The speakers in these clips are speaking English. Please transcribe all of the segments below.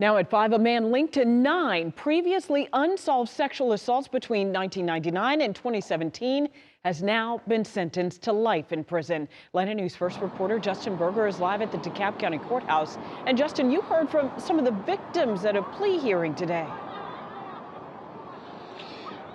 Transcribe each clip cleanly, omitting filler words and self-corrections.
Now at 5, a man linked to 9 previously unsolved sexual assaults between 1999 and 2017 has now been sentenced to life in prison. Atlanta News First reporter Justin Berger is live at the DeKalb County Courthouse. And Justin, you heard from some of the victims at a plea hearing today.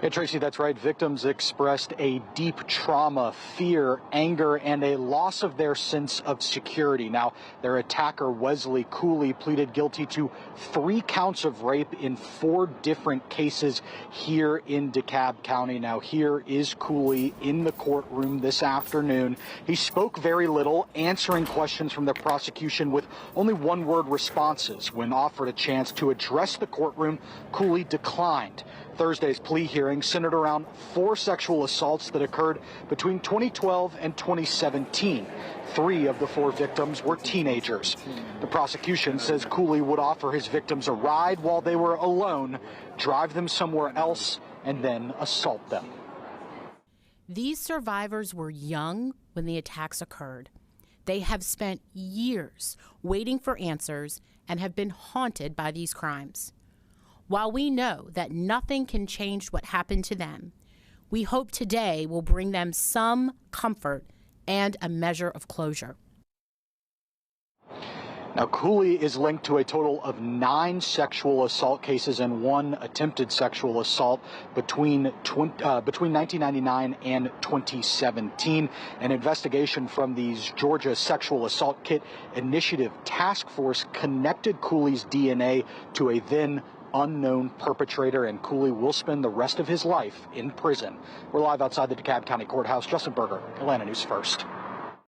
Yeah, Tracy, that's right. Victims expressed a deep trauma, fear, anger, and a loss of their sense of security. Now, their attacker, Wesley Cooley, pleaded guilty to 3 counts of rape in 4 different cases here in DeKalb County. Now, here is Cooley in the courtroom this afternoon. He spoke very little, answering questions from the prosecution with only one-word responses. When offered a chance to address the courtroom, Cooley declined. Thursday's plea hearing centered around 4 sexual assaults that occurred between 2012 and 2017. 3 of the 4 victims were teenagers. The prosecution says Cooley would offer his victims a ride while they were alone, drive them somewhere else, and then assault them. These survivors were young when the attacks occurred. They have spent years waiting for answers and have been haunted by these crimes. While we know that nothing can change what happened to them, we hope today will bring them some comfort and a measure of closure. Now, Cooley is linked to a total of 9 sexual assault cases and 1 attempted sexual assault between 1999 and 2017. An investigation from the Georgia Sexual Assault Kit Initiative Task Force connected Cooley's DNA to a then unknown perpetrator, and Cooley will spend the rest of his life in prison. We're live outside the DeKalb County Courthouse. Justin Berger, Atlanta News First.